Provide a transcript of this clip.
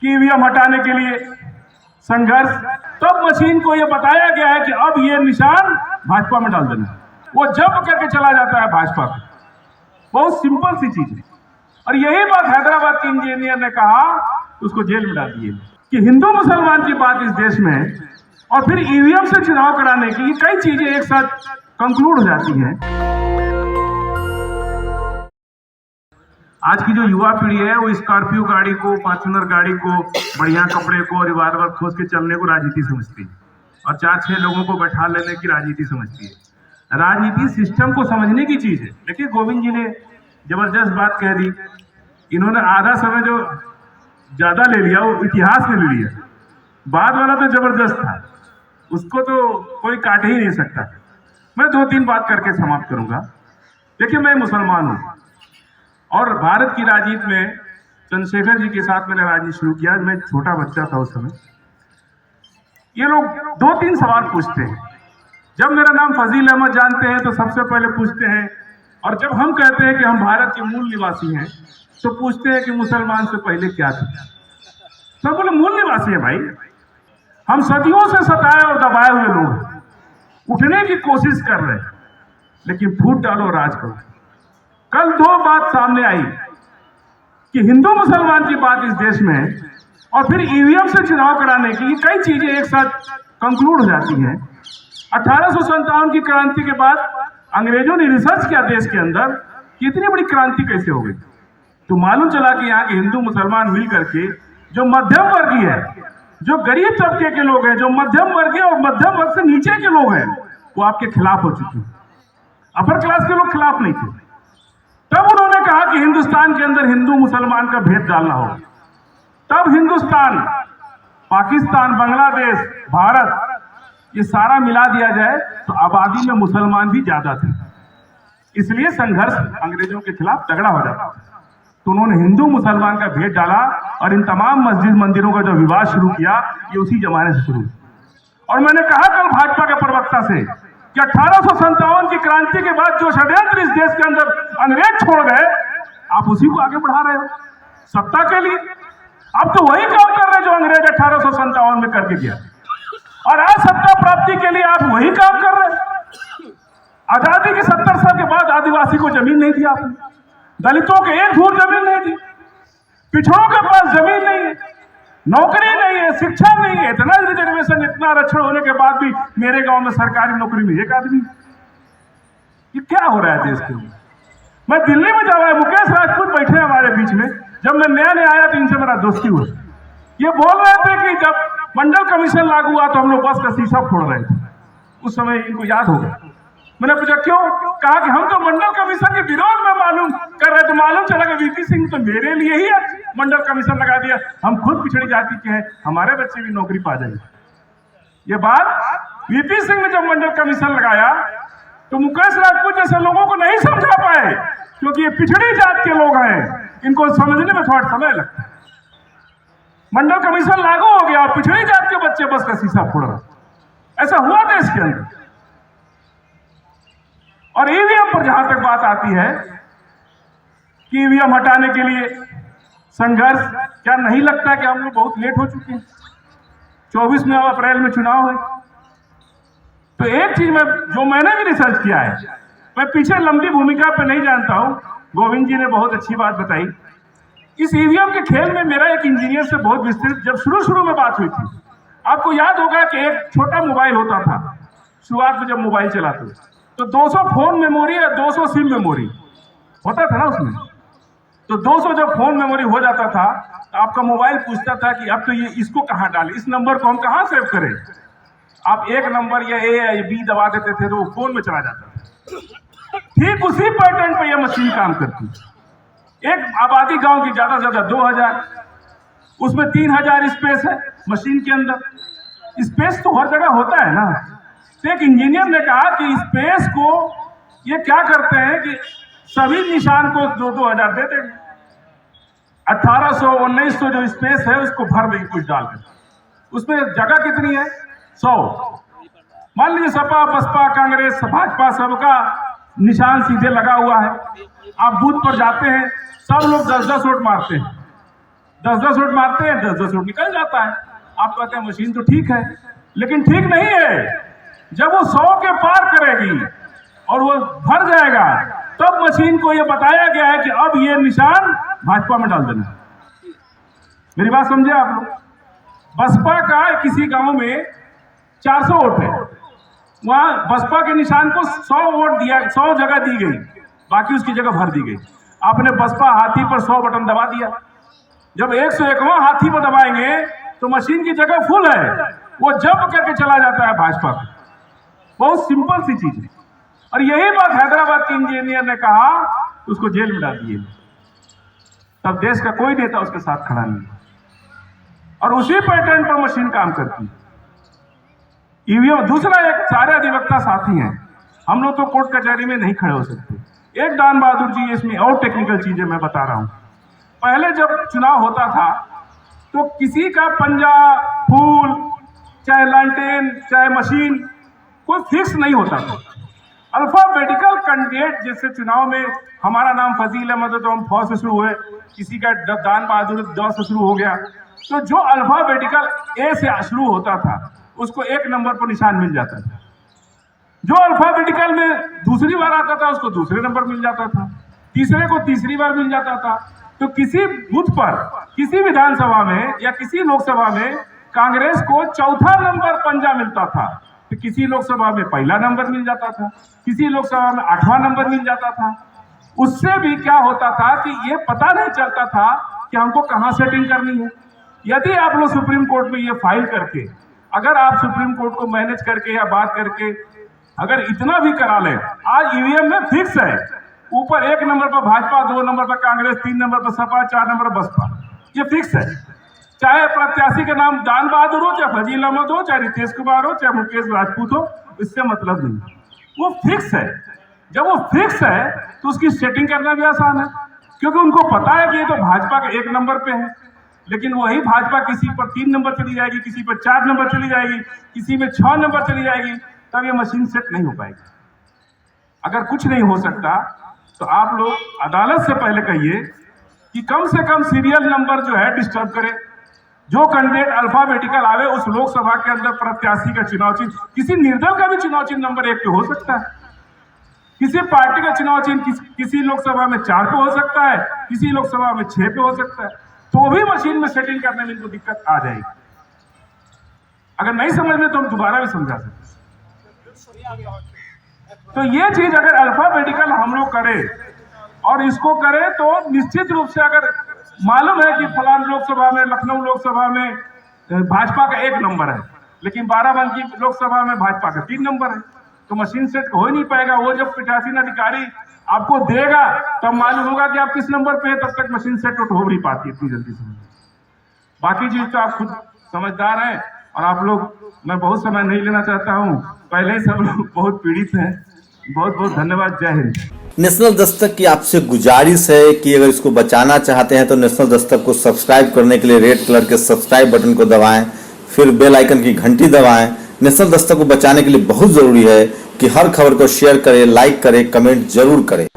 कि ईवीएम हटाने के लिए संघर्ष, तब मशीन को यह बताया गया है कि अब ये निशान भाजपा में डाल देना। वो जब करके चला जाता है भाजपा को। बहुत सिंपल सी चीज है। और यही बात हैदराबाद के इंजीनियर ने कहा, उसको जेल में डाल दिए कि हिंदू मुसलमान की बात इस देश में और फिर ईवीएम से चुनाव कराने की कई चीजें एक साथ कंक्लूड हो जाती हैं। आज की जो युवा पीढ़ी है वो स्कॉर्पियो गाड़ी को, फॉर्च्यूनर गाड़ी को, बढ़िया कपड़े को और रिवाल्वर खोज के चलने को राजनीति समझती है और 4-6 लोगों को बैठा लेने की राजनीति समझती है। राजनीति सिस्टम को समझने की चीज है। देखिए, गोविंद जी ने जबरदस्त बात कह दी। इन्होंने आधा समय जो ज्यादा ले लिया वो इतिहास में ले लिया, बाद वाला तो जबरदस्त था, उसको तो कोई काट ही नहीं सकता। मैं 2-3 बात करके समाप्त करूंगा। देखिए, मैं मुसलमान हूं और भारत की राजनीति में चंद्रशेखर जी के साथ मैंने राजनीति शुरू किया। मैं छोटा बच्चा था उस समय। ये लोग 2-3 सवाल पूछते हैं। जब मेरा नाम फजील अहमद जानते हैं तो सबसे पहले पूछते हैं, और जब हम कहते हैं कि हम भारत के मूल निवासी हैं तो पूछते हैं कि मुसलमान से पहले क्या थे। सब बोले मूल निवासी है भाई, हम सदियों से सताए और दबाए हुए लोग, उठने की कोशिश कर रहे हैं, लेकिन फूट डालो राज करो। कल 2 बात सामने आई कि हिंदू मुसलमान की बात इस देश में और फिर ईवीएम से चुनाव कराने की कई चीजें एक साथ कंक्लूड हो जाती हैं। 1857 की क्रांति के बाद अंग्रेजों ने रिसर्च किया देश के अंदर कि इतनी बड़ी क्रांति कैसे हो गई। तो मालूम चला कि यहाँ के हिंदू मुसलमान मिल करके जो मध्यम वर्गीय है, जो गरीब तबके के लोग हैं, जो मध्यम वर्गीय और मध्यम वर्ग से नीचे के लोग हैं, वो आपके खिलाफ हो चुके हैं। अपर क्लास के लोग खिलाफ नहीं थे। तब उन्होंने कहा कि हिंदुस्तान के अंदर हिंदू मुसलमान का भेद डालना होगा। तब हिंदुस्तान, पाकिस्तान, बांग्लादेश, भारत, ये सारा मिला दिया जाए तो आबादी में मुसलमान भी ज्यादा थे, इसलिए संघर्ष अंग्रेजों के खिलाफ तगड़ा हो जाता। तो उन्होंने हिंदू मुसलमान का भेद डाला और इन तमाम मस्जिद मंदिरों का जो विवाद शुरू किया, ये उसी जमाने से शुरू। और मैंने कहा कल भाजपा के प्रवक्ता से कि 1857 की क्रांति के बाद जो षड्यंत्र इस देश के अंदर अंग्रेज छोड़ गए, आप उसी को आगे बढ़ा रहे हो सत्ता के लिए। आप तो वही काम कर रहे हैं जो अंग्रेज 1857 में करके गया, और आज सत्ता प्राप्ति के लिए आप वही काम कर रहे हैं। आजादी के 70 साल के बाद आदिवासी को जमीन नहीं दी आपने, दलितों के 1 धूर जमीन नहीं दी, पिछड़ों के पास जमीन नहीं है, नौकरी नहीं है, शिक्षा नहीं है। इतना रिजर्वेशन, इतना आरक्षण होने के बाद भी मेरे गांव में सरकारी नौकरी में 1 आदमी। ये क्या हो रहा है देश के लिए? मैं दिल्ली में जा रहा, मुकेश राजपूत बैठे हमारे बीच में। जब मैं नया आया तो इनसे मेरा दोस्ती हुआ। ये बोल रहे थे कि जब मंडल कमीशन लागू हुआ तो हम लोग बस का शीशा फोड़ रहे थे। उस समय इनको याद होगा। मैंने पूछा क्यों? कहा कि हम तो मंडल कमीशन के विरोध में मालूम कर रहे थे। मालूम चला कि वीपी सिंह तो मेरे लिए ही मंडल कमीशन लगा दिया। हम खुद पिछड़ी जाति के हैं, हमारे बच्चे भी नौकरी पा जाएंगे। ये बात वीपी सिंह ने जब मंडल कमीशन लगाया तो मुकेश राजपूत जैसे लोगों को नहीं समझा पाए, क्योंकि ये पिछड़ी जात के लोग हैं, इनको समझने में थोड़ा समय लगता है। मंडल कमीशन लागू हो गया और पिछड़ी जात के बच्चे बस का शीशा फोड़ रहे। ऐसा हुआ देश के अंदर। और ईवीएम पर जहां तक बात आती है कि ईवीएम हटाने के लिए संघर्ष, क्या नहीं लगता कि हम लोग बहुत लेट हो चुके हैं? 24 अप्रैल में चुनाव है। तो एक चीज जो मैंने भी रिसर्च किया है, मैं पीछे लंबी भूमिका पे नहीं जानता हूं, गोविंद जी ने बहुत अच्छी बात बताई। इस ईवीएम के खेल में मेरा एक इंजीनियर से बहुत विस्तृत जब शुरू में बात हुई थी। आपको याद होगा कि एक छोटा मोबाइल होता था शुरुआत में, जब मोबाइल चलाते तो 200 फोन मेमोरी या 200 सिम मेमोरी होता था ना उसमें। तो 200 जब फोन मेमोरी हो जाता था तो आपका मोबाइल पूछता था कि अब तो ये इसको कहाँ डालें, इस नंबर को हम कहाँ सेव करें। आप 1 नंबर या ए या बी दबा देते थे तो वो फोन में चला जाता था। ठीक उसी पैटर्न पर यह मशीन काम करती। एक आबादी गांव की ज्यादा से ज्यादा 2000, उसमें 3000 स्पेस है मशीन के अंदर। स्पेस तो हर जगह होता है ना। तो एक इंजीनियर ने कहा कि स्पेस को ये क्या करते हैं कि सभी निशान को 2-2000 दे देंगे। 1800, 1900 जो स्पेस है उसको भर देंगे कुछ डालकर। उसमें जगह कितनी है? 100। मान लीजिए सपा, बसपा, कांग्रेस, भाजपा, सबका निशान सीधे लगा हुआ है। आप बूथ पर जाते हैं, सब लोग 10-10 वोट मारते हैं। 10-10 वोट मारते हैं, 10-10 वोट निकल जाता है। आप कहते हैं मशीन तो ठीक है, लेकिन ठीक नहीं है। जब वो 100 के पार करेगी और वो भर जाएगा, तब मशीन को ये बताया गया है कि अब ये निशान भाजपा में डाल देना। मेरी बात समझे आप लोग? बसपा का किसी गांव में 400 वोट है, वहां बसपा के निशान को 100 वोट दिया, 100 जगह दी गई, बाकी उसकी जगह भर दी गई। आपने बसपा हाथी पर 100 बटन दबा दिया। जब 101वां हाथी पर दबाएंगे तो मशीन की जगह फुल है, वो जब करके चला जाता है भाजपा पे। बहुत सिंपल सी चीज है। और यही बात हैदराबाद के इंजीनियर ने कहा, उसको जेल में डाल दिए। तब देश का कोई नेता उसके साथ खड़ा नहीं, और उसी पैटर्न पर मशीन काम करती है। ईवीएम दूसरा, एक सारे अधिवक्ता साथी हैं, हम लोग तो कोर्ट कचहरी में नहीं खड़े हो सकते। एक दान बहादुर जी, इसमें और टेक्निकल चीजें मैं बता रहा हूं। पहले जब चुनाव होता था तो किसी का पंजा, फूल, चाहे लालटेन, चाहे मशीन, कोई फिक्स नहीं होता था। अल्फाबेटिकल कैंडिडेट, जैसे चुनाव में हमारा नाम फजील अहमद है तो हम फ से शुरू हुए, किसी का दान बहादुर द से शुरू हो गया, तो जो अल्फाबेटिकल ए से शुरू होता था उसको 1 नंबर पर निशान मिल जाता था। जो अल्फाबेटिकल में दूसरी बार आता था उसको दूसरे नंबर मिल जाता था, तीसरे को तीसरी बार मिल जाता था। तो किसी बूथ पर, किसी विधानसभा में या किसी लोकसभा में कांग्रेस को चौथा नंबर पंजा मिलता था, तो किसी लोकसभा में पहला नंबर मिल जाता था, किसी लोकसभा में 8वां नंबर मिल जाता था। उससे भी क्या होता था कि ये पता नहीं चलता था कि हमको कहां सेटिंग करनी है। यदि आप लोग सुप्रीम कोर्ट में ये फाइल करके, अगर आप सुप्रीम कोर्ट को मैनेज करके या बात करके अगर इतना भी करा लें, आज ईवीएम में फिक्स है, ऊपर 1 नंबर पर भाजपा, 2 नंबर पर कांग्रेस, 3 नंबर पर सपा, 4 नंबर पर बसपा, ये फिक्स है। चाहे प्रत्याशी का नाम दान बहादुर हो, चाहे फजील अहमद हो, चाहे रितेश कुमार हो, चाहे मुकेश राजपूत हो, इससे मतलब नहीं, वो फिक्स है। जब वो फिक्स है तो उसकी सेटिंग करना भी आसान है, क्योंकि उनको पता है कि ये तो भाजपा के 1 नंबर पे है। लेकिन वही भाजपा किसी पर 3 नंबर चली जाएगी, किसी पर 4 नंबर चली जाएगी, किसी में 6 नंबर चली जाएगी, तब ये मशीन सेट नहीं हो पाएगी। अगर कुछ नहीं हो सकता तो आप लोग अदालत से पहले कहिए कि कम से कम सीरियल नंबर जो है डिस्टर्ब करे। जो कैंडिडेट अल्फाबेटिकल आवे उस लोकसभा के अंदर प्रत्याशी का चुनाव चिन्ह, किसी निर्दल का भी चुनाव चिन्ह नंबर 1 पे हो सकता है, किसी पार्टी का चुनाव चिन्ह किसी लोकसभा में 4 पे हो सकता है, किसी लोकसभा में 6 पे हो सकता है, तो भी मशीन में सेटिंग करने में इनको दिक्कत आ जाएगी। अगर नहीं समझ में तो हम दोबारा भी समझा सकते। तो ये चीज अगर अल्फाबेटिकल हम लोग करें और इसको करें तो निश्चित रूप से, अगर मालूम है कि फलान लोकसभा में, लखनऊ लोकसभा में भाजपा का 1 नंबर है, लेकिन बाराबंकी लोकसभा में भाजपा का 3 नंबर है, तो मशीन सेट हो ही नहीं पाएगा। वो जब पीठासीन अधिकारी आपको देगा तब मालूम होगा कि आप किस नंबर पे है, तब तक मशीन सेट हो नहीं पाती इतनी जल्दी से। बाकी चीज तो आप खुद समझदार हैं, और आप लोग, मैं बहुत समय नहीं लेना चाहता हूं, पहले ही सब लोग बहुत पीड़ित हैं। बहुत बहुत धन्यवाद। जय हिंद। नेशनल दस्तक की आपसे गुजारिश है कि अगर इसको बचाना चाहते हैं तो नेशनल दस्तक को सब्सक्राइब करने के लिए रेड कलर के सब्सक्राइब बटन को दबाएं, फिर बेल आइकन की घंटी दबाएं। नेशनल दस्तक को बचाने के लिए बहुत जरूरी है कि हर खबर को शेयर करें, लाइक करें, कमेंट जरूर करें।